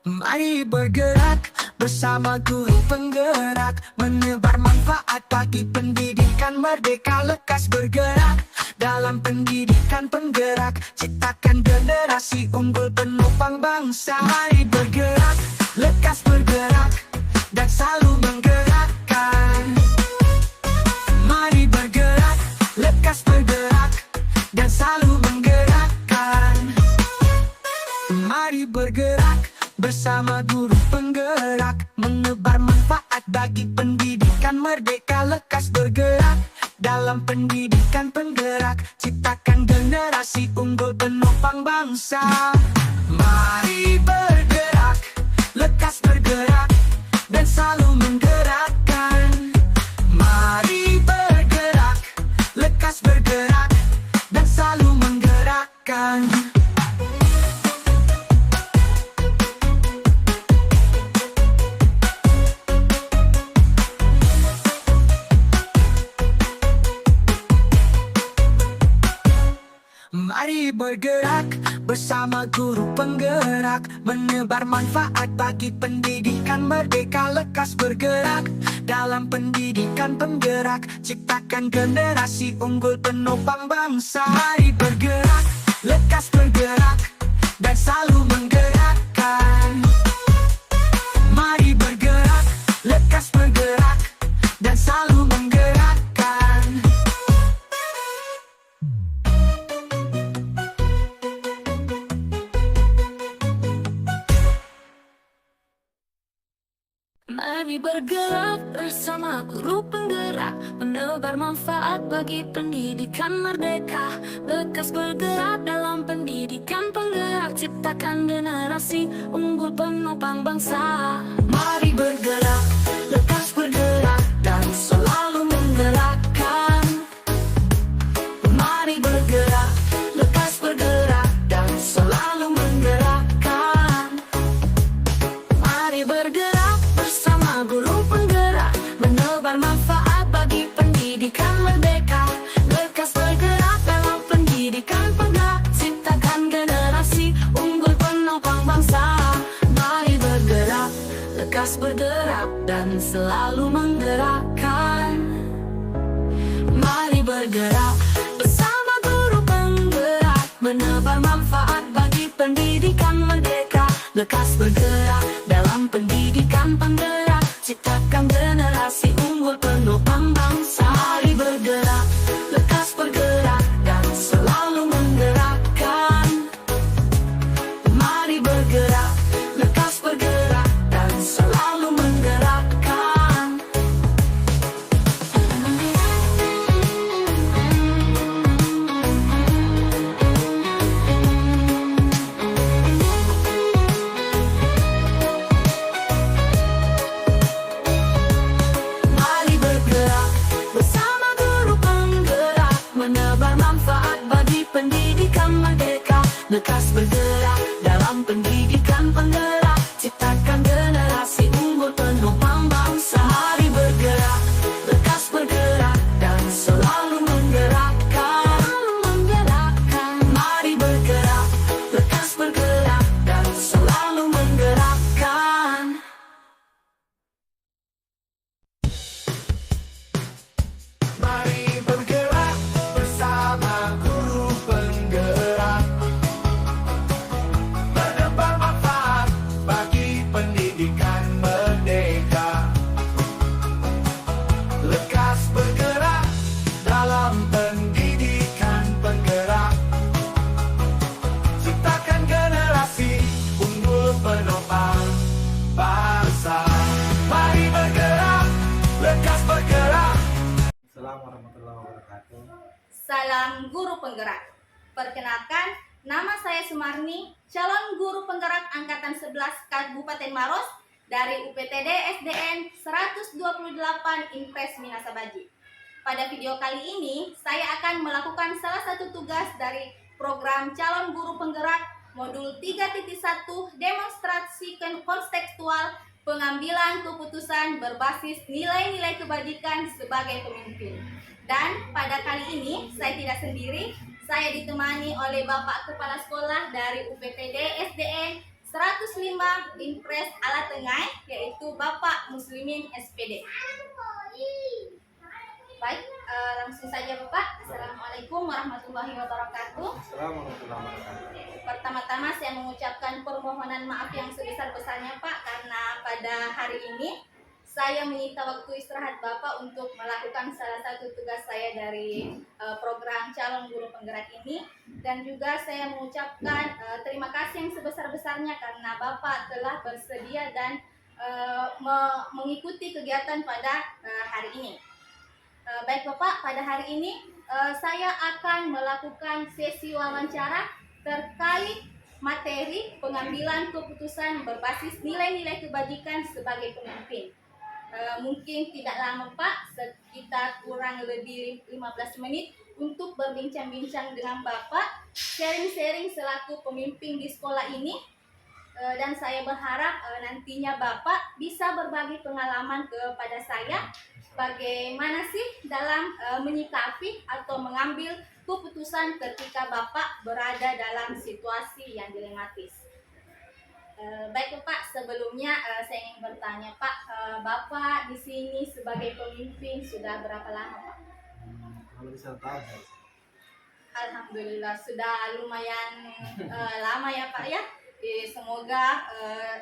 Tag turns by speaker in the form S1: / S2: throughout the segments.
S1: Mari bergerak bersama guru penggerak, menebar manfaat bagi pendidikan merdeka. Lekas bergerak dalam pendidikan penggerak, ciptakan generasi unggul penopang bangsa. Mari bergerak, lekas bergerak, dan selalu menggerakkan. Mari bergerak, lekas bergerak, dan selalu menggerakkan. Mari bergerak bersama guru penggerak, menebar manfaat bagi pendidikan merdeka. Lekas bergerak dalam pendidikan penggerak, ciptakan generasi unggul penopang bangsa. Mari bergerak, lekas bergerak, dan selalu menggerakkan. Mari bergerak, lekas bergerak, dan selalu menggerakkan. Mari bergerak bersama guru penggerak, menebar manfaat bagi pendidikan merdeka. Lekas bergerak dalam pendidikan penggerak, ciptakan generasi unggul penopang bangsa. Mari bergerak, lekas bergerak, dan selalu menggerakkan. Mari bergerak, lekas bergerak, dan selalu menggerakkan.
S2: Mari bergerak bersama guru penggerak, menebar manfaat bagi pendidikan merdeka. Lekas bergerak dalam pendidikan penggerak, ciptakan generasi unggul penopang bangsa. Mari bergerak, lekas bergerak, dan selalu menggerakkan. Mari bergerak, lekas bergerak, dan selalu menggerakkan. Mari bergerak bersama guru penggerak, menebar manfaat bagi pendidikan merdeka. Lekas bergerak dalam pendidikan penggerak, ciptakan generasi unggul penopang bangsa. Mari bergerak, lekas bergerak, dan selalu menggerakkan. Mari bergerak bersama guru penggerak, menebar manfaat bagi pendidikan merdeka. Lekas bergerak dalam pendidikan penggerak, ciptakan generasi unggul penopang bangsa. Mari bergerak, lekas bergerak, dan selalu menggerakkan. Mari bergerak, lekas bergerak, dan selalu menggerakkan. Mari bergerak bersama guru penggerak, menebar manfaat bagi pendidikan merdeka. Lekas bergerak dalam pendidikan penggerak, ciptakan generasi unggul penopang bangsa. Mari bergerak, lekas bergerak, dan selalu menggerakkan. Mari bergerak, lekas bergerak, dan selalu menggerakkan.
S1: Mari bergerak bersama guru penggerak, menebar manfaat bagi pendidikan merdeka. Lekas bergerak dalam pendidikan penggerak, ciptakan generasi unggul penopang bangsa. Mari bergerak, lekas bergerak. Assalamualaikum warahmatullahi wabarakatuh.
S3: Salam Guru Penggerak. Perkenalkan, nama saya Sumarni, calon guru penggerak angkatan 11 Kabupaten Maros dari UPTD SDN 128 Impres Minasabaji. Pada video kali ini, saya akan melakukan salah satu tugas dari program calon guru penggerak modul 3.1 demonstrasi kontekstual pengambilan keputusan berbasis nilai-nilai kebajikan sebagai pemimpin. Dan pada kali ini saya tidak sendiri, saya ditemani oleh Bapak Kepala Sekolah dari UPTD SDN 105 Impres Alatengai, yaitu Bapak Muslimin SPD. Baik, langsung saja Bapak. Assalamualaikum warahmatullahi wabarakatuh.
S1: Assalamualaikum warahmatullahi wabarakatuh.
S3: Pertama-tama saya mengucapkan permohonan maaf yang sebesar-besarnya Pak, karena pada hari ini saya menyita waktu istirahat Bapak untuk melakukan salah satu tugas saya dari program calon guru penggerak ini. Dan juga saya mengucapkan terima kasih yang sebesar-besarnya karena Bapak telah bersedia dan mengikuti kegiatan pada hari ini. Baik Bapak, pada hari ini saya akan melakukan sesi wawancara terkait materi pengambilan keputusan berbasis nilai-nilai kebajikan sebagai pemimpin. Mungkin tidak lama Pak, sekitar kurang lebih 15 menit untuk berbincang-bincang dengan Bapak, sharing-sharing selaku pemimpin di sekolah ini. Dan saya berharap nantinya Bapak bisa berbagi pengalaman kepada saya bagaimana sih dalam menyikapi atau mengambil keputusan ketika Bapak berada dalam situasi yang dilematis. Baik Pak, sebelumnya saya ingin bertanya Pak, Bapak di sini sebagai pemimpin sudah berapa lama Pak?
S1: Kalau bisa tahu ya.
S3: Alhamdulillah sudah lumayan lama ya Pak ya. Semoga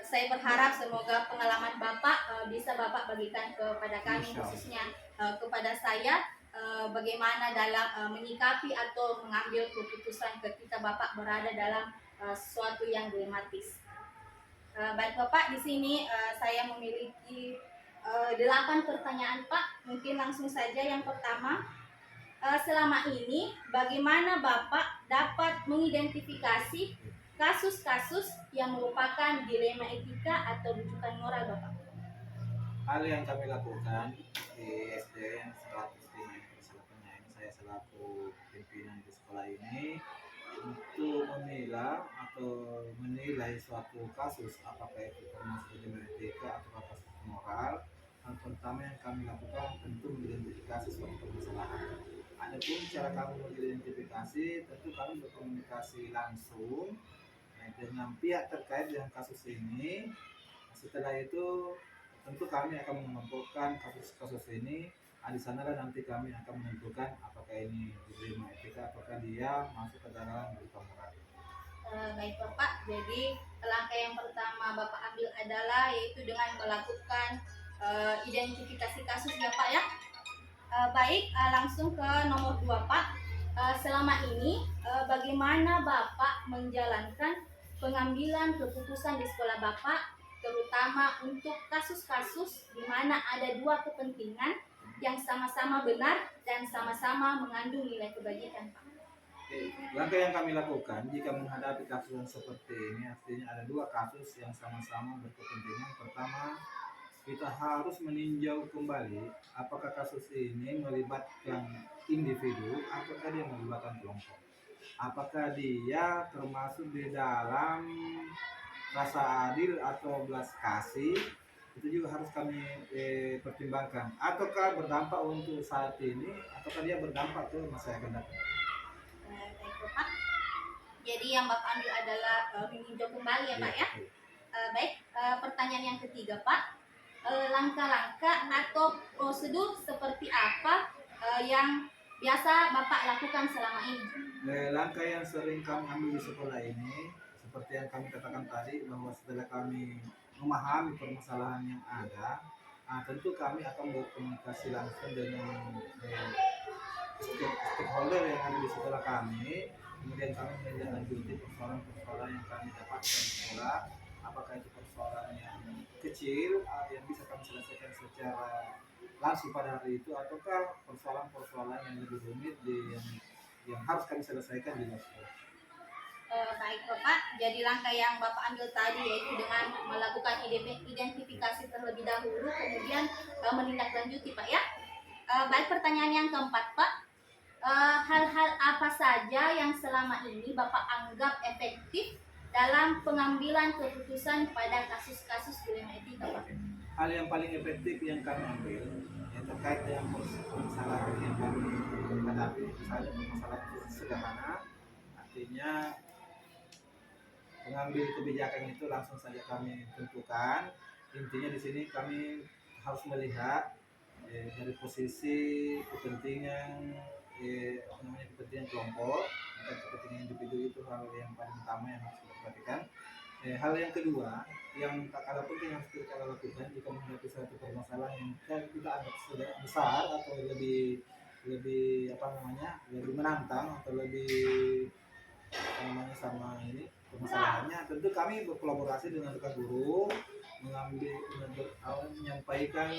S3: saya berharap semoga pengalaman Bapak bisa Bapak bagikan kepada kami, khususnya kepada saya, bagaimana dalam menyikapi atau mengambil keputusan ketika Bapak berada dalam sesuatu yang dilematis. Baik Bapak, di sini saya memiliki 8 pertanyaan Pak. Mungkin langsung saja yang pertama. Selama ini bagaimana Bapak dapat mengidentifikasi kasus-kasus yang merupakan dilema etika atau rujukan moral Bapak?
S1: Hal yang kami lakukan di SDN 105 ini, saya selaku pimpinan di sekolah ini untuk memilah atau menilai suatu kasus, apakah itu termasuk dilema etika atau kasus moral. Hal pertama yang kami lakukan tentu mengidentifikasi suatu permasalahan. Adapun cara kami mengidentifikasi, tentu kami berkomunikasi langsung dengan pihak terkait dengan kasus ini. Setelah itu tentu kami akan mengelompokkan kasus-kasus ini. Di sana nanti kami akan menentukan apakah ini dilema etika, apakah dia masuk ke dalam berita moral.
S3: Baik Bapak, jadi langkah yang pertama Bapak ambil adalah yaitu dengan melakukan identifikasi kasus ya Pak ya. Baik, langsung ke nomor 2 Pak. Selama ini bagaimana Bapak menjalankan pengambilan keputusan di sekolah Bapak, terutama untuk kasus-kasus di mana ada dua kepentingan yang sama-sama benar dan sama-sama mengandung nilai kebajikan Pak?
S1: Langkah yang kami lakukan jika menghadapi kasus yang seperti ini, artinya ada dua kasus yang sama-sama berkepentingan. Pertama, kita harus meninjau kembali apakah kasus ini melibatkan individu ataukah dia melibatkan kelompok. Apakah dia termasuk di dalam rasa adil atau belas kasih, itu juga harus kami pertimbangkan. Ataukah berdampak untuk saat ini, ataukah dia berdampak ke masa yang akan datang.
S3: Baik Bapak, jadi yang Bapak ambil adalah meninjau kembali ya Pak ya. Baik, pertanyaan yang ketiga Pak, langkah-langkah atau prosedur seperti apa yang biasa Bapak lakukan selama ini?
S1: Langkah yang sering kami ambil di sekolah ini, seperti yang kami katakan tadi, bahwa setelah kami memahami permasalahan yang ada, tentu kami akan berkomunikasi langsung dengan stakeholder yang ada di sekolah kami. Kemudian kami menindaklanjuti persoalan-persoalan yang kami dapatkan di sekolah, apakah itu persoalan yang kecil yang bisa kami selesaikan secara langsung pada hari itu, ataukah persoalan-persoalan yang lebih rumit yang harus kami selesaikan di luar sekolah.
S3: Baik Bapak, jadi langkah yang Bapak ambil tadi yaitu dengan melakukan identifikasi terlebih dahulu, kemudian menindaklanjuti Pak ya. Baik, pertanyaan yang keempat Pak, hal-hal apa saja yang selama ini Bapak anggap efektif dalam pengambilan keputusan pada kasus-kasus dilema etika Pak?
S1: hal yang paling efektif yang kami ambil ya, terkait dengan permasalahan yang kami hadapi, misalnya permasalahan sederhana, artinya pengambil kebijakan itu langsung saja kami tentukan. Intinya di sini kami harus melihat dari posisi kepentingan kepentingan kelompok dan kepentingan individu, itu hal yang paling utama yang harus kita perhatikan. Hal yang kedua yang tak kalah penting yang harus kita lakukan jika menghadapi suatu permasalahan yang kita anggap sudah besar atau lebih lebih menantang atau lebih sama ini permasalahannya, tentu kami berkolaborasi dengan rekan guru, menyampaikan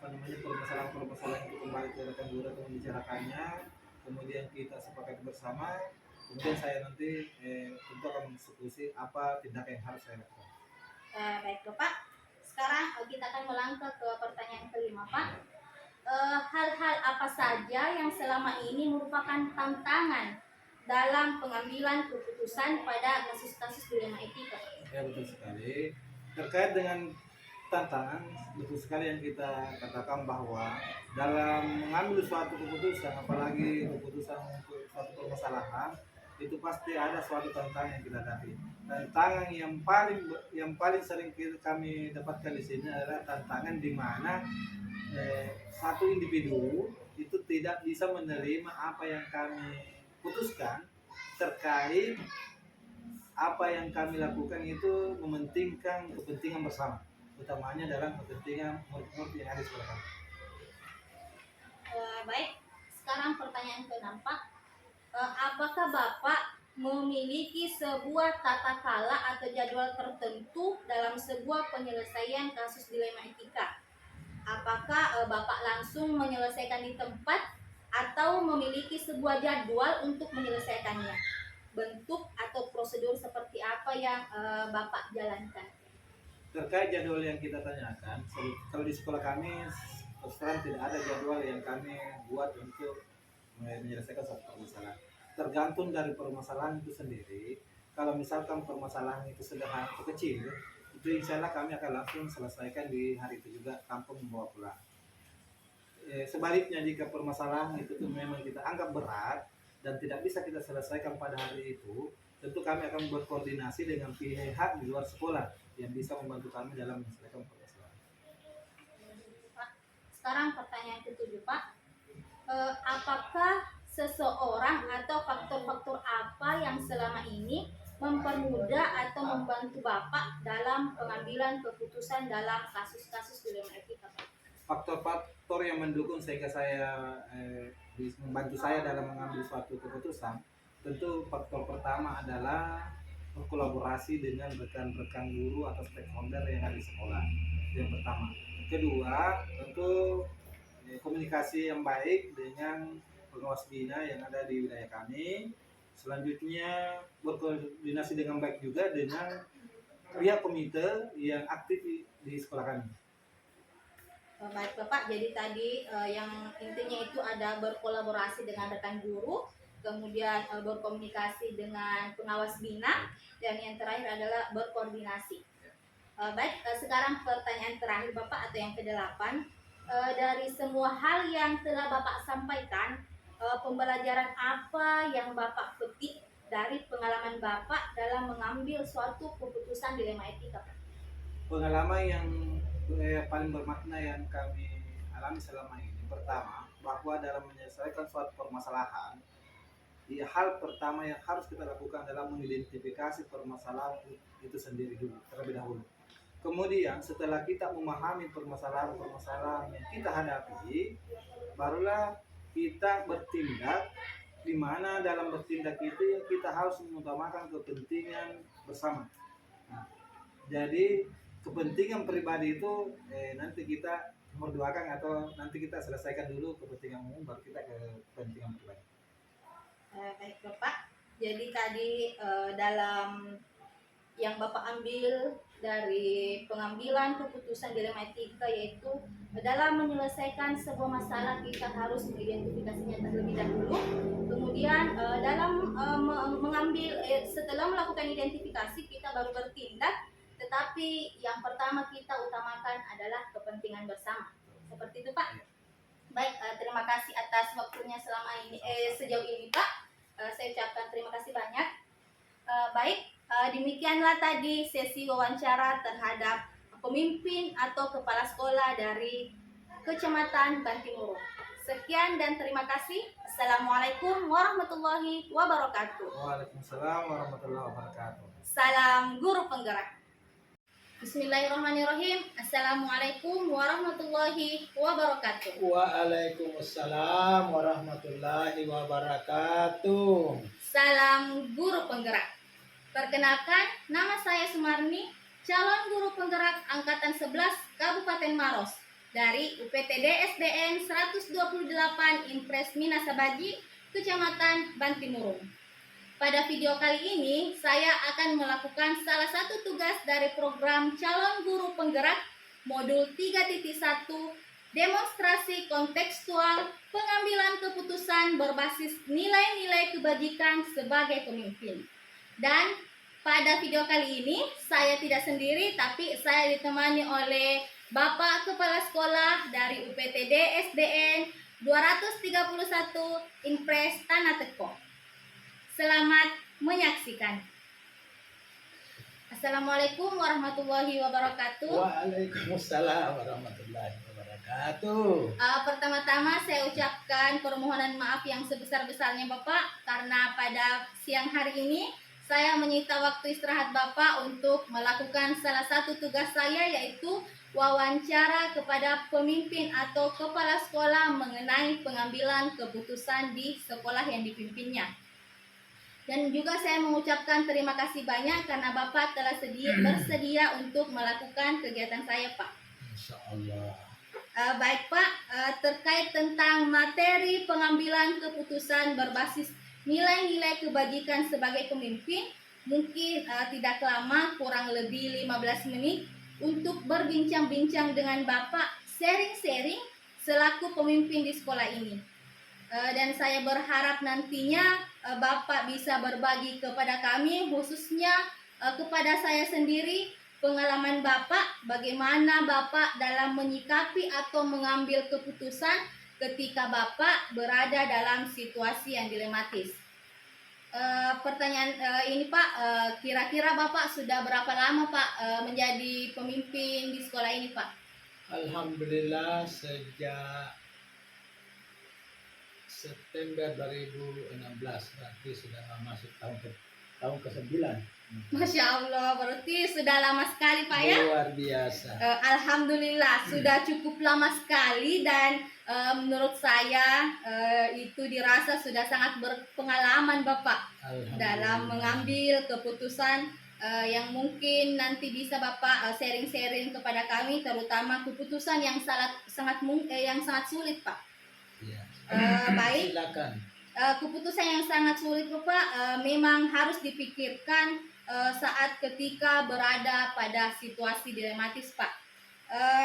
S1: permasalahan itu kembali ke rekan guru atau membicarakannya, kemudian kita sepakat bersama, kemudian saya nanti tentu akan mengeksekusi apa tindakan yang harus saya lakukan.
S3: Baik Bapak, sekarang kita akan melangkah ke pertanyaan kelima Pak. Hal-hal apa saja yang selama ini merupakan tantangan dalam pengambilan keputusan pada kasus-kasus dilema etika?
S1: Ya, betul sekali. Terkait dengan tantangan, betul sekali yang kita katakan bahwa dalam mengambil suatu keputusan, apalagi keputusan untuk suatu permasalahan, itu pasti ada suatu tantangan yang kita hadapi. Tantangan yang paling sering kami dapatkan di sini adalah tantangan di mana satu individu itu tidak bisa menerima apa yang kami putuskan terkait apa yang kami lakukan itu mementingkan kepentingan bersama, utamanya dalam kepentingan murid-murid yang ada di sekolah kami.
S3: Baik, sekarang pertanyaan ke-6 Pak. Apakah Bapak memiliki sebuah tata kala atau jadwal tertentu dalam sebuah penyelesaian kasus dilema etika? Apakah Bapak langsung menyelesaikan di tempat atau memiliki sebuah jadwal untuk menyelesaikannya? Bentuk atau prosedur seperti apa yang Bapak jalankan?
S1: Terkait jadwal yang kita tanyakan, kalau di sekolah kami terus terang tidak ada jadwal yang kami buat untuk menyelesaikan suatu permasalahan. Tergantung dari permasalahan itu sendiri. Kalau misalkan permasalahan itu sederhana atau kecil, itu insya Allah kami akan langsung selesaikan di hari itu juga tanpa membawa pulang. Sebaliknya jika permasalahan itu memang kita anggap berat dan tidak bisa kita selesaikan pada hari itu, tentu kami akan berkoordinasi dengan pihak di luar sekolah yang bisa membantu kami dalam menyelesaikan permasalahan.
S3: Pak, sekarang pertanyaan ke-7 Pak. Apakah seseorang atau faktor-faktor apa yang selama ini mempermudah atau membantu Bapak dalam pengambilan keputusan dalam kasus-kasus dilema etika, Pak?
S1: Faktor-faktor yang mendukung sehingga saya membantu saya dalam mengambil suatu keputusan, tentu faktor pertama adalah berkolaborasi dengan rekan-rekan guru atau stakeholder yang ada di sekolah. Yang pertama. Kedua, tentu komunikasi yang baik dengan pengawas bina yang ada di wilayah kami. Selanjutnya berkoordinasi dengan baik juga dengan pihak komite yang aktif di sekolah kami.
S3: Baik Bapak, jadi tadi yang intinya itu ada berkolaborasi dengan rekan guru, kemudian berkomunikasi dengan pengawas bina, dan yang terakhir adalah berkoordinasi. Baik, sekarang pertanyaan terakhir Bapak atau yang ke-8. Dari semua hal yang telah Bapak sampaikan, pembelajaran apa yang Bapak petik dari pengalaman Bapak dalam mengambil suatu keputusan dilema etika, Pak?
S1: Pengalaman yang paling bermakna yang kami alami selama ini, pertama, bahwa dalam menyelesaikan suatu permasalahan, hal pertama yang harus kita lakukan adalah mengidentifikasi permasalahan itu sendiri dulu, terlebih dahulu. Kemudian setelah kita memahami permasalahan-permasalahan yang kita hadapi, barulah kita bertindak, di mana dalam bertindak itu kita harus mengutamakan kepentingan bersama. Nah, jadi kepentingan pribadi itu nanti kita merduakan atau nanti kita selesaikan dulu kepentingan umum, baru kita ke kepentingan pribadi.
S3: Baik Bapak, jadi tadi dalam yang Bapak ambil dari pengambilan keputusan dilema etika, yaitu dalam menyelesaikan sebuah masalah kita harus mengidentifikasinya terlebih dahulu, kemudian dalam mengambil setelah melakukan identifikasi kita baru bertindak, tetapi yang pertama kita utamakan adalah kepentingan bersama. Seperti itu Pak. Baik, terima kasih atas waktunya selama ini sejauh ini Pak. Saya ucapkan terima kasih banyak. Baik, demikianlah tadi sesi wawancara terhadap pemimpin atau kepala sekolah dari Kecamatan Bantimurung. Sekian dan terima kasih. Assalamualaikum warahmatullahi wabarakatuh.
S1: Waalaikumsalam warahmatullahi wabarakatuh.
S3: Salam guru penggerak. Bismillahirrahmanirrahim. Assalamualaikum warahmatullahi wabarakatuh.
S4: Waalaikumsalam warahmatullahi wabarakatuh.
S3: Salam guru penggerak. Perkenalkan, nama saya Sumarni, calon guru penggerak angkatan 11 Kabupaten Maros dari UPTD SDN 128 Impres Minasabaji, Kecamatan Bantimurung. Pada video kali ini, saya akan melakukan salah satu tugas dari program calon guru penggerak modul 3.1 demonstrasi kontekstual pengambilan keputusan berbasis nilai-nilai kebajikan sebagai pemimpin. Dan pada video kali ini, saya tidak sendiri, tapi saya ditemani oleh Bapak Kepala Sekolah dari UPTD SDN 231 Impres Tanah Teko. Selamat menyaksikan. Assalamualaikum warahmatullahi wabarakatuh.
S4: Waalaikumsalam warahmatullahi wabarakatuh.
S3: Pertama-tama saya ucapkan permohonan maaf yang sebesar-besarnya Bapak, karena pada siang hari ini saya menyita waktu istirahat Bapak untuk melakukan salah satu tugas saya, yaitu wawancara kepada pemimpin atau kepala sekolah mengenai pengambilan keputusan di sekolah yang dipimpinnya. Dan juga saya mengucapkan terima kasih banyak karena Bapak telah bersedia untuk melakukan kegiatan saya Pak.
S4: Insya Allah.
S3: Baik Pak, terkait tentang materi pengambilan keputusan berbasis nilai-nilai kebajikan sebagai pemimpin, mungkin tidak lama, kurang lebih 15 menit untuk berbincang-bincang dengan Bapak, sharing-sharing selaku pemimpin di sekolah ini. Dan saya berharap nantinya Bapak bisa berbagi kepada kami, khususnya kepada saya sendiri, pengalaman Bapak, bagaimana Bapak dalam menyikapi atau mengambil keputusan ketika Bapak berada dalam situasi yang dilematis. Pertanyaan ini Pak, kira-kira Bapak sudah berapa lama Pak menjadi pemimpin di sekolah ini Pak?
S4: Alhamdulillah sejak September 2016, berarti sudah masuk tahun ke-9.
S3: Masya Allah, berarti sudah lama sekali Pak ya?
S4: Luar biasa.
S3: Alhamdulillah, sudah cukup lama sekali dan menurut saya itu dirasa sudah sangat berpengalaman Bapak dalam mengambil keputusan yang mungkin nanti bisa Bapak sharing-sharing kepada kami, terutama keputusan yang sangat sulit Pak.
S4: Ya.
S3: Baik.
S4: Silakan.
S3: Keputusan yang sangat sulit Bapak memang harus dipikirkan saat ketika berada pada situasi dilematis Pak.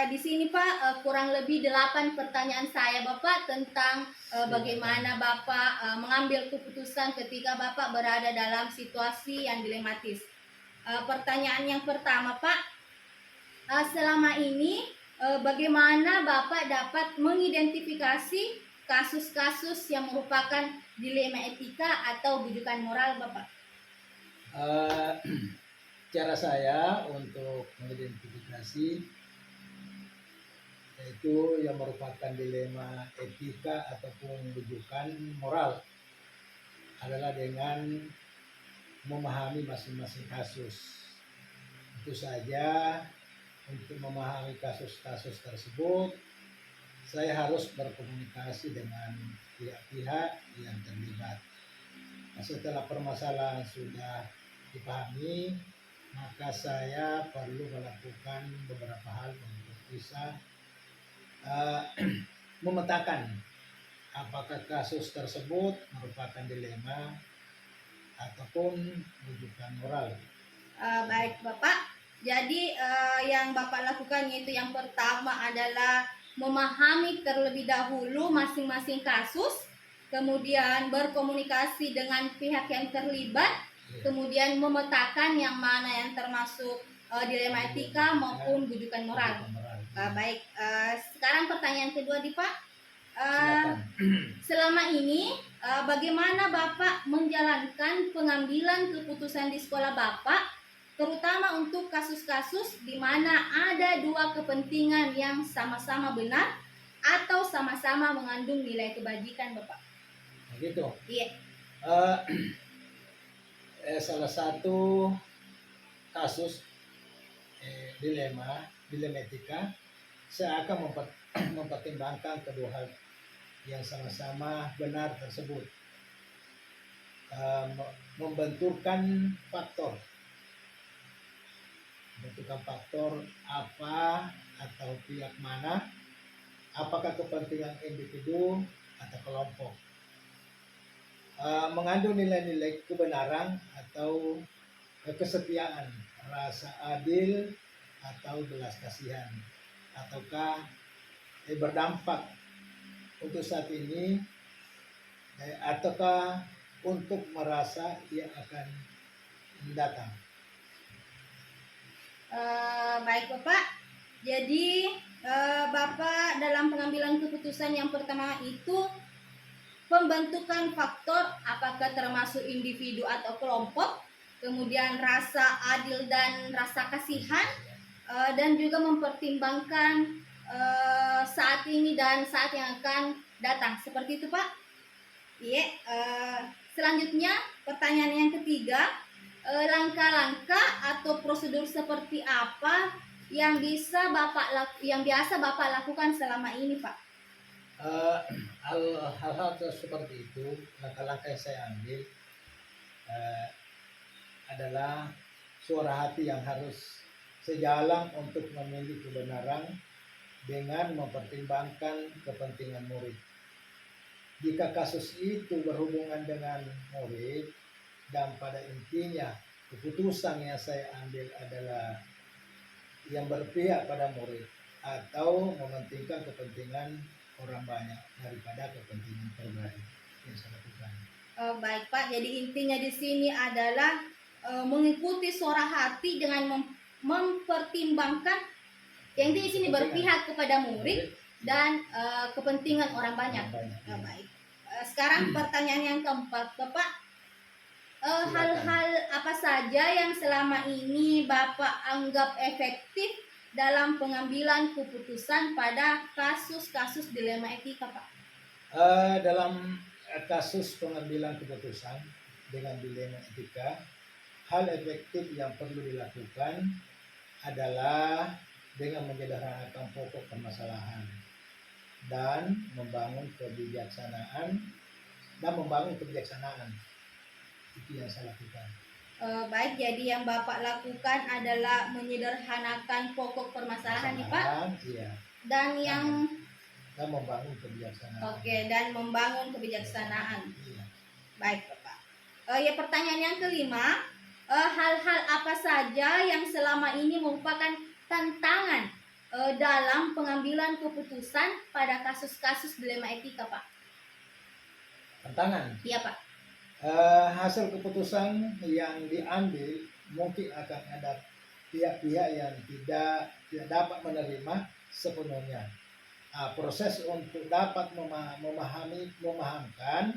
S3: Di sini Pak kurang lebih 8 pertanyaan saya Bapak tentang bagaimana Bapak mengambil keputusan ketika Bapak berada dalam situasi yang dilematis. Pertanyaan yang pertama Pak, selama ini bagaimana Bapak dapat mengidentifikasi kasus-kasus yang merupakan dilema etika atau bujukan moral Bapak?
S4: Cara saya untuk mengidentifikasi yaitu yang merupakan dilema etika ataupun bujukan moral adalah dengan memahami masing-masing kasus. Itu saja, untuk memahami kasus-kasus tersebut saya harus berkomunikasi dengan pihak-pihak yang terlibat. Nah, setelah permasalahan sudah dipahami, maka saya perlu melakukan beberapa hal untuk bisa memetakan apakah kasus tersebut merupakan dilema ataupun rujukan moral.
S3: Baik Bapak, jadi yang Bapak lakukan yaitu yang pertama adalah memahami terlebih dahulu masing-masing kasus, kemudian berkomunikasi dengan pihak yang terlibat, kemudian memetakan yang mana yang termasuk dilema etika maupun bujukan moral. Baik, sekarang pertanyaan kedua nih Pak.
S4: Silakan.
S3: Selama ini bagaimana Bapak menjalankan pengambilan keputusan di sekolah Bapak, terutama untuk kasus-kasus di mana ada dua kepentingan yang sama-sama benar atau sama-sama mengandung nilai kebajikan Bapak?
S4: Begitu.
S3: Iya.
S4: Salah satu kasus dilema etika, saya akan mempertimbangkan kedua hal yang sama-sama benar tersebut, membenturkan faktor apa atau pihak mana, apakah kepentingan individu atau kelompok, mengandung nilai-nilai kebenaran atau kesetiaan, rasa adil atau belas kasihan, ataukah berdampak untuk saat ini ataukah untuk merasa yang akan mendatang.
S3: Baik Bapak, jadi Bapak dalam pengambilan keputusan yang pertama itu pembentukan faktor apakah termasuk individu atau kelompok, kemudian rasa adil dan rasa kasihan, dan juga mempertimbangkan saat ini dan saat yang akan datang. Seperti itu Pak. Iya. Selanjutnya pertanyaan yang ketiga, langkah-langkah atau prosedur seperti apa yang biasa Bapak lakukan selama ini Pak?
S4: Hal-hal seperti itu, langkah-langkah yang saya ambil adalah suara hati yang harus sejalan untuk memilih kebenaran dengan mempertimbangkan kepentingan murid. Jika kasus itu berhubungan dengan murid dan pada intinya keputusan yang saya ambil adalah yang berpihak pada murid atau mementingkan kepentingan orang banyak daripada kepentingan pribadi yang saya lakukan.
S3: Baik Pak, jadi intinya di sini adalah mengikuti suara hati dengan mempertimbangkan yang di sini berpihak kepada murid dan kepentingan orang banyak. Baik. Sekarang pertanyaan yang keempat, Bapak, hal-hal apa saja yang selama ini Bapak anggap efektif dalam pengambilan keputusan pada kasus-kasus dilema etika, Pak?
S4: Dalam kasus pengambilan keputusan dengan dilema etika, hal efektif yang perlu dilakukan adalah dengan menyederhanakan pokok permasalahan dan membangun kebijaksanaan itu yang saya lakukan.
S3: Baik, jadi yang Bapak lakukan adalah menyederhanakan pokok permasalahan nih Pak.
S4: Iya.
S3: Dan
S4: membangun kebijaksanaan.
S3: Oke, dan membangun kebijaksanaan.
S4: Iya.
S3: Baik Bapak. Ya, pertanyaan yang kelima, hal-hal apa saja yang selama ini merupakan tantangan dalam pengambilan keputusan pada kasus-kasus dilema etika, Pak?
S4: Tantangan?
S3: Iya, Pak.
S4: Hasil keputusan yang diambil mungkin akan ada pihak-pihak yang tidak dapat menerima sepenuhnya. Proses untuk dapat memahamkan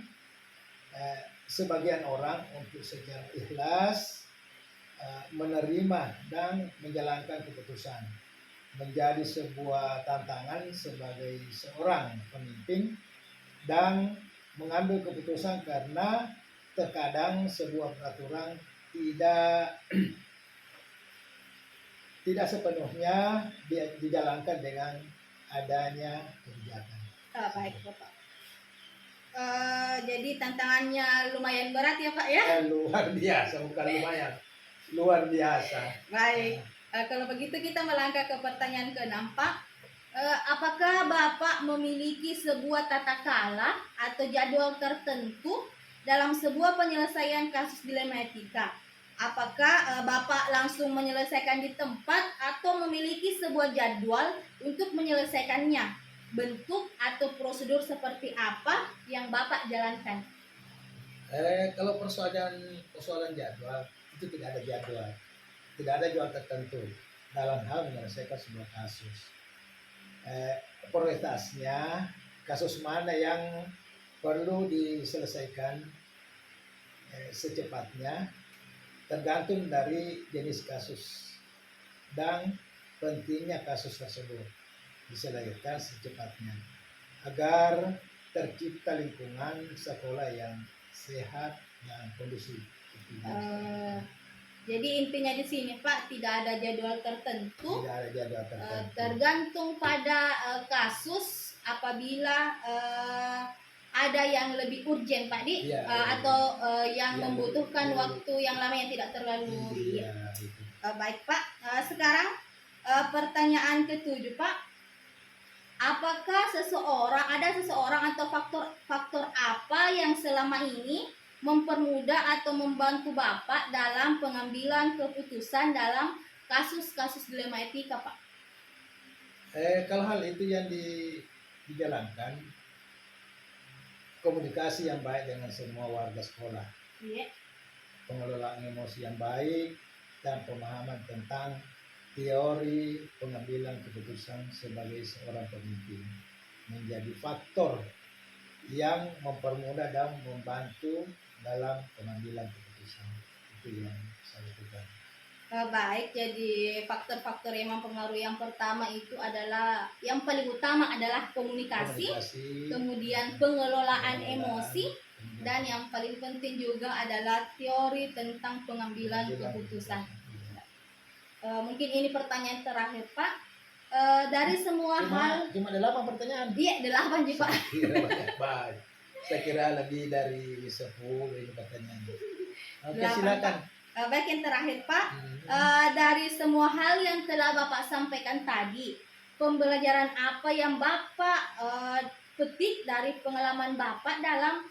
S4: sebagian orang untuk secara ikhlas menerima dan menjalankan keputusan menjadi sebuah tantangan sebagai seorang pemimpin dan mengambil keputusan karena terkadang sebuah peraturan tidak sepenuhnya dijalankan dengan adanya kebijakan.
S3: Baik Bapak. Jadi tantangannya lumayan berat ya Pak ya?
S4: Luar biasa, bukan lumayan. Luar biasa.
S3: Baik, kalau begitu kita melangkah ke pertanyaan ke-6 Pak. Apakah Bapak memiliki sebuah tata cara atau jadwal tertentu dalam sebuah penyelesaian kasus dilema etika? Apakah Bapak langsung menyelesaikan di tempat atau memiliki sebuah jadwal untuk menyelesaikannya? Bentuk atau prosedur seperti apa yang Bapak jalankan?
S4: Kalau persoalan jadwal itu tidak ada jadwal. tidak ada jadwal tertentu dalam hal menyelesaikan sebuah kasus. Prioritasnya kasus mana yang perlu diselesaikan secepatnya tergantung dari jenis kasus dan pentingnya kasus tersebut diselesaikan secepatnya agar tercipta lingkungan sekolah yang sehat dan kondusif.
S3: Jadi intinya di sini Pak tidak ada jadwal tertentu,
S4: Tidak ada jadwal tertentu.
S3: tergantung pada kasus. Apabila ada yang lebih urgent Pak Di,
S4: Iya,
S3: atau yang
S4: Yang
S3: membutuhkan
S4: lebih-
S3: waktu yang lama yang tidak terlalu.
S4: Iya, itu.
S3: Baik Pak, sekarang pertanyaan ke-7 Pak. Apakah ada seseorang atau faktor apa yang selama ini mempermudah atau membantu Bapak dalam pengambilan keputusan dalam kasus-kasus dilema etika Pak?
S4: Kalau hal itu yang dijalankan, komunikasi yang baik dengan semua warga sekolah,
S3: Iya.
S4: pengelolaan emosi yang baik, dan pemahaman tentang teori pengambilan keputusan sebagai seorang pemimpin menjadi faktor yang mempermudah dan membantu dalam pengambilan keputusan. Itu yang saya lakukan.
S3: Baik, jadi faktor-faktor yang mempengaruhi yang pertama itu adalah yang paling utama adalah komunikasi, kemudian pengelolaan emosi, dan yang paling penting juga adalah teori tentang pengambilan keputusan. Mungkin ini pertanyaan terakhir Pak. Dari semua hal,
S4: Cuma 8 pertanyaan.
S3: iya 8 Ji Pak.
S4: Baik. Saya kira lebih dari 10 ini pertanyaan. Oke,
S3: 8,
S4: silakan.
S3: Baik, yang terakhir Pak. Dari semua hal yang telah Bapak sampaikan tadi, pembelajaran apa yang Bapak petik dari pengalaman Bapak dalam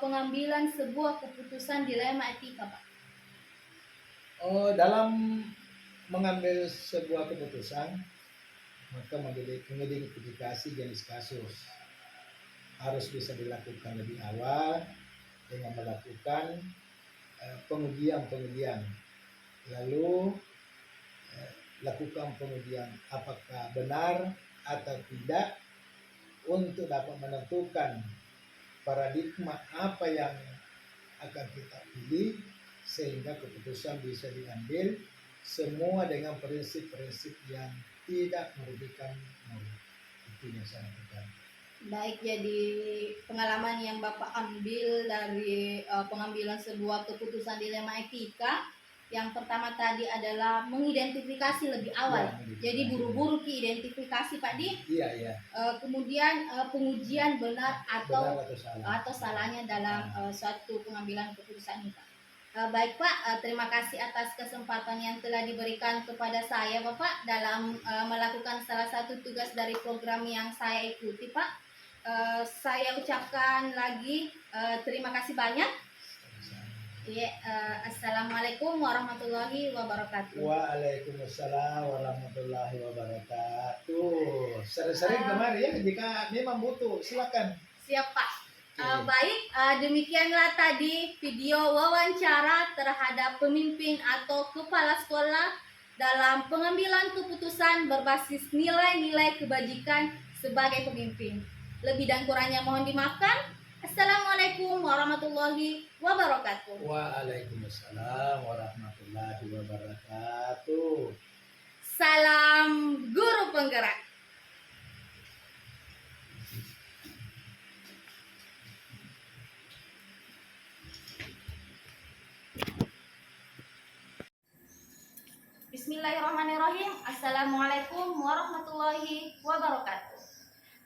S3: pengambilan sebuah keputusan dilema etika Pak?
S4: Dalam mengambil sebuah keputusan, maka mengidentifikasi jenis kasus harus bisa dilakukan lebih awal dengan melakukan pengujian, lalu lakukan pengujian apakah benar atau tidak untuk dapat menentukan paradigma apa yang akan kita pilih sehingga keputusan bisa diambil semua dengan prinsip-prinsip yang tidak merugikan murid. Itu yang saya lakukan.
S3: Baik, jadi pengalaman yang Bapak ambil dari pengambilan sebuah keputusan dilema etika, yang pertama tadi adalah mengidentifikasi lebih awal.
S4: Ya,
S3: Jadi buru-buru ke identifikasi Pak Di.
S4: Iya.
S3: Kemudian pengujian benar
S4: Benar atau salah.
S3: atau salahnya dalam suatu pengambilan keputusan ini Pak. Baik Pak, terima kasih atas kesempatan yang telah diberikan kepada saya Bapak dalam melakukan salah satu tugas dari program yang saya ikuti Pak. Saya ucapkan lagi terima kasih banyak. Ya, assalamualaikum warahmatullahi wabarakatuh.
S4: Waalaikumsalam warahmatullahi wabarakatuh. Sering-sering kemari ya jika memang butuh, silakan.
S3: Siap Pak. Baik, demikianlah tadi video wawancara terhadap pemimpin atau kepala sekolah dalam pengambilan keputusan berbasis nilai-nilai kebajikan sebagai pemimpin. Lebih dan kurangnya mohon dimaafkan. Assalamualaikum warahmatullahi wabarakatuh.
S4: Waalaikumsalam warahmatullahi wabarakatuh.
S3: Salam guru penggerak. Bismillahirrahmanirrahim. Assalamualaikum warahmatullahi wabarakatuh.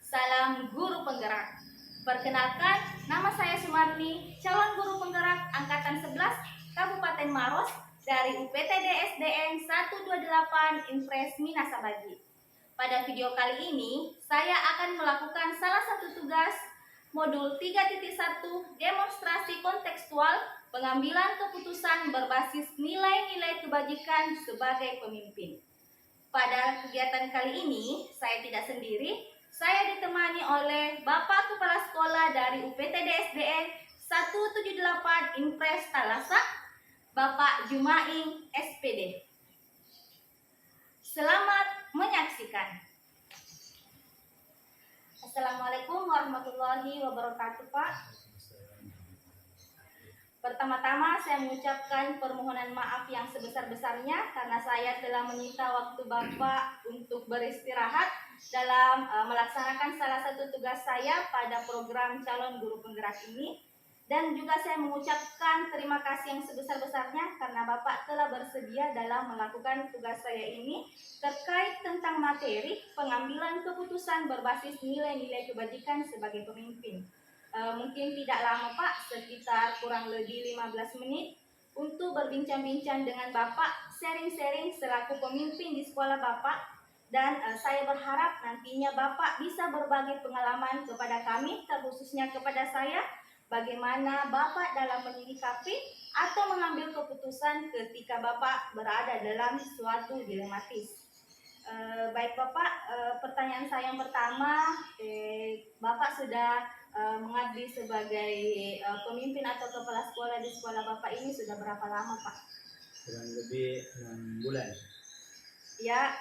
S3: Salam guru penggerak. Perkenalkan, nama saya Sumarni, calon guru penggerak Angkatan 11 Kabupaten Maros dari UPTD SDN 128 Impres Minasabagi. Pada video kali ini, saya akan melakukan salah satu tugas modul 3.1 demonstrasi kontekstual pengambilan keputusan berbasis nilai-nilai kebajikan sebagai pemimpin. Pada kegiatan kali ini, saya tidak sendiri. Saya ditemani oleh Bapak Kepala Sekolah dari UPTD SDN 178 Impres Talasa, Bapak Jumaing SPD. Selamat menyaksikan. Assalamualaikum warahmatullahi wabarakatuh, Pak. Pertama-tama saya mengucapkan permohonan maaf yang sebesar-besarnya karena saya telah menyita waktu Bapak untuk beristirahat dalam melaksanakan salah satu tugas saya pada program calon guru penggerak ini. Dan juga saya mengucapkan terima kasih yang sebesar-besarnya karena Bapak telah bersedia dalam melakukan tugas saya ini terkait tentang materi pengambilan keputusan berbasis nilai-nilai kebajikan sebagai pemimpin. Mungkin tidak lama Pak, sekitar kurang lebih 15 menit untuk berbincang-bincang dengan Bapak, sharing-sharing selaku pemimpin di sekolah Bapak. Dan saya berharap nantinya Bapak bisa berbagi pengalaman kepada kami, terkhususnya kepada saya, bagaimana Bapak dalam menyikapi atau mengambil keputusan ketika Bapak berada dalam suatu dilematis. Baik Bapak, pertanyaan saya yang pertama, Bapak sudah mengabdi sebagai pemimpin atau kepala sekolah di sekolah Bapak ini sudah berapa lama Pak?
S5: Kurang lebih 6 bulan.
S3: Ya,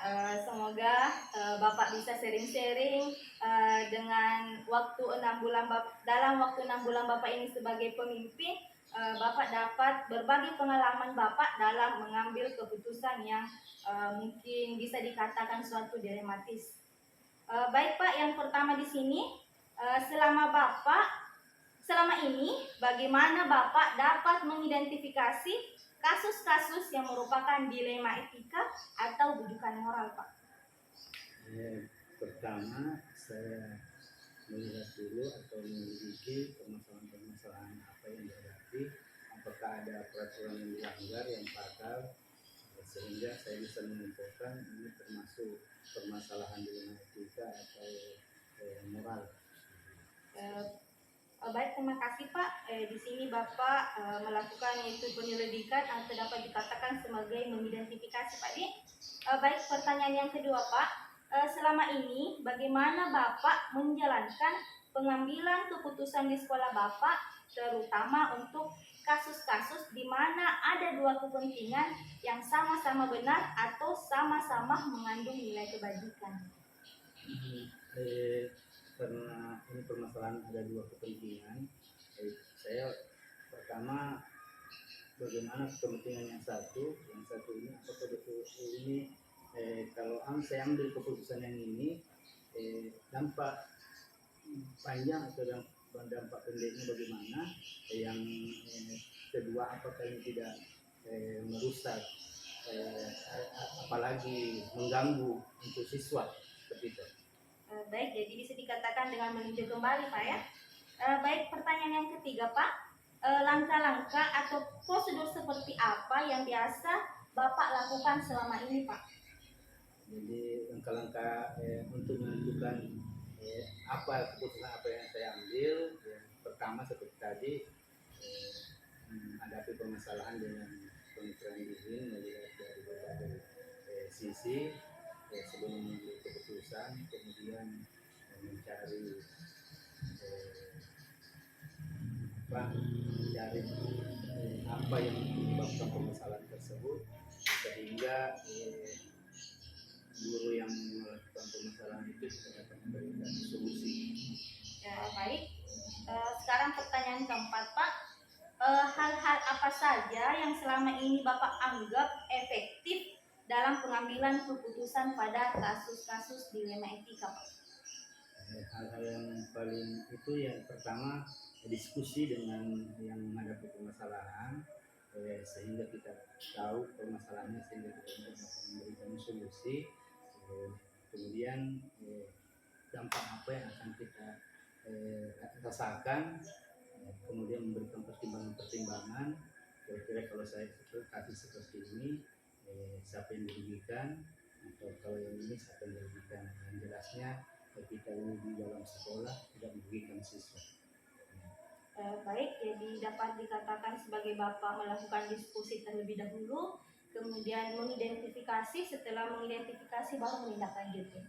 S3: semoga Bapak bisa sharing-sharing dengan waktu 6 bulan dalam waktu 6 bulan Bapak ini sebagai pemimpin, Bapak dapat berbagi pengalaman Bapak dalam mengambil keputusan yang mungkin bisa dikatakan suatu dilematis. Baik Pak, yang pertama di sini, selama ini bagaimana Bapak dapat mengidentifikasi kasus-kasus yang merupakan dilema etika atau bujukan moral, Pak?
S5: Pertama, saya melihat dulu atau menyelidiki permasalahan-permasalahan apa yang dihadapi, apakah ada peraturan yang dilanggar yang fatal, sehingga saya bisa menyimpulkan ini termasuk permasalahan dilema etika atau moral.
S3: Baik, terima kasih Pak. Di sini Bapak melakukan itu penyelidikan atau dapat dikatakan sebagai mengidentifikasi Pak. Baik, pertanyaan yang kedua Pak. Selama ini bagaimana Bapak menjalankan pengambilan keputusan di sekolah Bapak, terutama untuk kasus-kasus di mana ada dua kepentingan yang sama-sama benar atau sama-sama mengandung nilai kebajikan?
S5: Karena ini permasalahan ada dua kepentingan, saya pertama bagaimana kepentingan yang satu ini apakah betul ini kalau saya ambil keputusan yang ini dampak panjang atau dampak pendeknya bagaimana, yang kedua apakah ini tidak merusak apalagi mengganggu untuk siswa seperti itu.
S3: Baik, jadi bisa dikatakan dengan meninjau kembali Pak ya. Baik, pertanyaan yang ketiga Pak, langkah-langkah atau prosedur seperti apa yang biasa Bapak lakukan selama ini Pak?
S5: Jadi langkah-langkah untuk menentukan apa keputusan apa yang saya ambil, pertama seperti tadi menghadapi permasalahan dengan pemikiran dingin, melihat dari berbagai sisi sebelum mengambil keputusan, kemudian mencari apa yang menyebabkan permasalahan tersebut, sehingga guru yang melakukan permasalahan itu dapat memberikan solusi.
S3: Ya, baik. Sekarang pertanyaan keempat Pak, hal-hal apa saja yang selama ini Bapak anggap efektif dalam pengambilan keputusan pada kasus-kasus dilema etika Pak?
S5: Hal-hal yang paling itu yang pertama diskusi dengan yang menghadapi permasalahan, sehingga kita tahu permasalahannya sehingga kita dapat memberikan solusi. Kemudian dampak apa yang akan kita rasakan, kemudian memberikan pertimbangan-pertimbangan kira-kira kalau saya kasih seperti ini siapa yang dirugikan, atau kalau yang ini siapa yang dirugikan. Yang jelasnya kita ini di dalam sekolah tidak merugikan siswa.
S3: Baik, jadi dapat dikatakan sebagai Bapak melakukan diskusi terlebih dahulu, kemudian mengidentifikasi, setelah mengidentifikasi baru menindaklanjuti.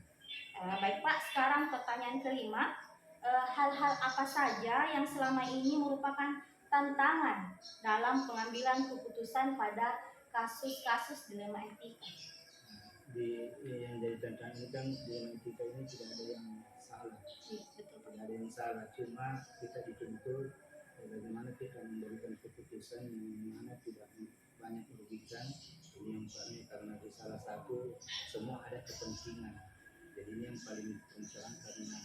S3: Baik Pak, sekarang pertanyaan kelima, hal-hal apa saja yang selama ini merupakan tantangan dalam pengambilan keputusan pada kasus-kasus dilema etika?
S5: yang jadi tantangan ini kan di kita ini tidak ada yang salah, tidak ada yang salah, cuma kita dituntut bagaimana kita memberikan keputusan yang mana tidak banyak merugikan. Ini yang paling karena di salah satu semua ada kepentingan, jadi ini yang paling permasalahan karena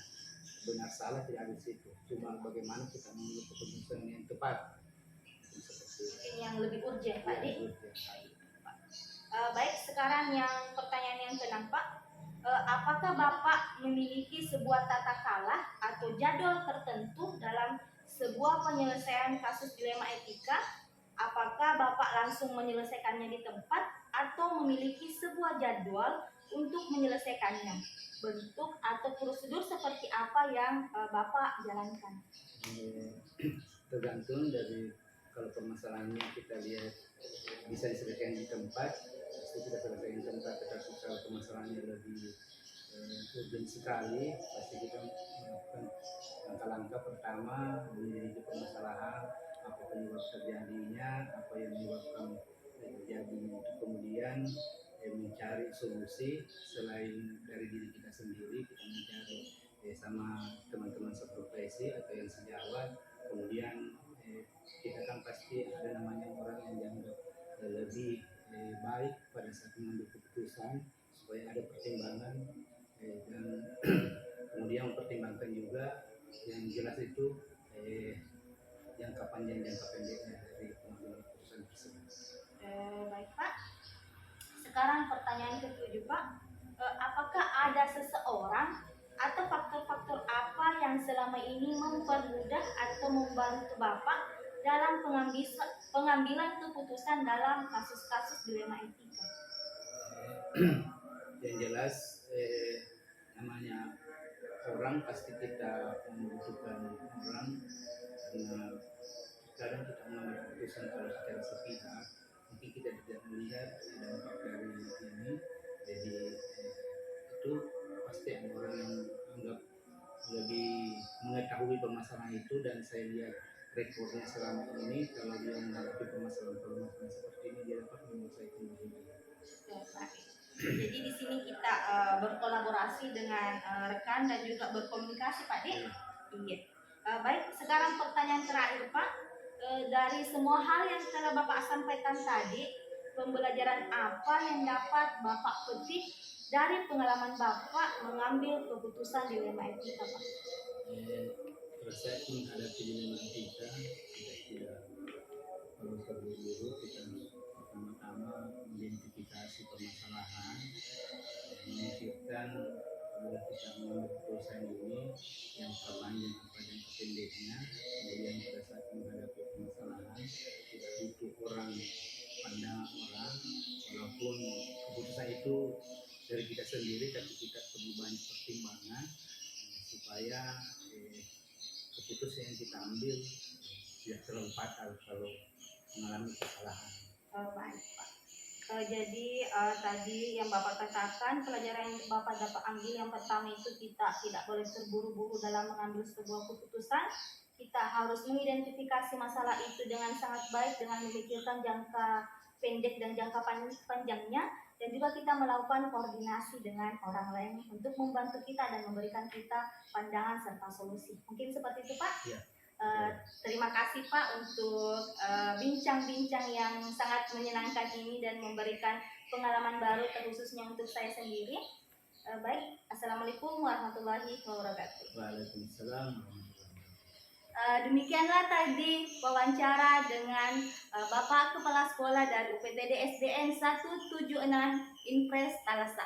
S5: benar salah tidak ada di situ, cuma bagaimana kita mengambil keputusan yang tepat seperti itu.
S3: Mungkin yang lebih urgent Pak Di.
S5: Ya,
S3: Baik, sekarang yang pertanyaan yang keenam Pak. Apakah Bapak memiliki sebuah tata kalah atau jadwal tertentu dalam sebuah penyelesaian kasus dilema etika? Apakah Bapak langsung menyelesaikannya di tempat atau memiliki sebuah jadwal untuk menyelesaikannya? Bentuk atau prosedur seperti apa yang Bapak jalankan?
S5: Tergantung dari kalau permasalahannya kita lihat bisa diselesaikan di tempat, pasti kita selesaikan di tempat. Tetapi kalau permasalahannya lebih urgent sekali, pasti kita melakukan langkah-langkah pertama menyelidiki permasalahan, apa penyebab terjadinya, apa yang menyebabkan terjadinya itu, kemudian mencari solusi selain dari diri kita sendiri, kita mencari sama teman-teman seprofesi atau yang sejawat. Kemudian kita kan pasti ada namanya orang yang dianggap lebih baik pada saat mengambil keputusan, supaya ada pertimbangan dan kemudian mempertimbangkan juga yang jelas itu jangka panjang jangka pendeknya dari pengambilan keputusan tersebut.
S3: Baik Pak. Sekarang pertanyaan ke-7 Pak. Apakah ada seseorang atau faktor-faktor apa yang selama ini mempermudah atau membantu Bapak dalam pengambilan keputusan dalam kasus-kasus dilema etika?
S5: Yang jelas namanya orang pasti kita membutuhkan orang, karena kadang kita mengambil keputusan kalau secara sepihak mungkin kita tidak melihat dampak dari ini, jadi itu pasti ada orang yang anggap lebih mengetahui permasalahan itu, dan saya lihat rekornya selama ini kalau dia menghadapi permasalahan seperti ini dia dapat menyelesaikan dengan baik.
S3: Jadi di sini kita berkolaborasi dengan rekan dan juga berkomunikasi Pak Di. Iya. Baik, sekarang pertanyaan terakhir Pak. Dari semua hal yang telah Bapak sampaikan tadi, pembelajaran apa yang dapat Bapak petik dari pengalaman Bapak mengambil keputusan dilema etika Pak?
S5: Proses menghadapi dilema etika kita tidak perlu terburu-buru, kita pertama-tama mengidentifikasi permasalahan, memikirkan apabila kita mengambil keputusan ini yang terpanjang apa yang pendeknya. Kemudian pada saat menghadapi permasalahan kita butuh orang, pandangan orang, walaupun keputusan itu dari kita sendiri, tapi kita perlu banyak pertimbangan supaya keputusan yang kita ambil tidak terlalu fatal kalau mengalami kesalahan.
S3: Baik Pak. Jadi tadi yang Bapak katakan, pelajaran yang Bapak dapat ambil yang pertama itu kita tidak boleh terburu-buru dalam mengambil sebuah keputusan. Kita harus mengidentifikasi masalah itu dengan sangat baik, dengan memikirkan jangka pendek dan jangka panjangnya, dan juga kita melakukan koordinasi dengan orang lain untuk membantu kita dan memberikan kita pandangan serta solusi. Mungkin seperti itu Pak.
S5: Ya.
S3: Terima kasih Pak untuk bincang-bincang yang sangat menyenangkan ini dan memberikan pengalaman baru terkhususnya untuk saya sendiri. Baik, Assalamualaikum warahmatullahi wabarakatuh.
S5: Waalaikumsalam.
S3: Demikianlah tadi wawancara dengan Bapak Kepala Sekolah dari UPTD SDN 176 Impres Talasa.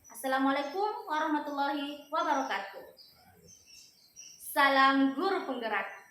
S3: Assalamualaikum warahmatullahi wabarakatuh. Salam guru penggerak.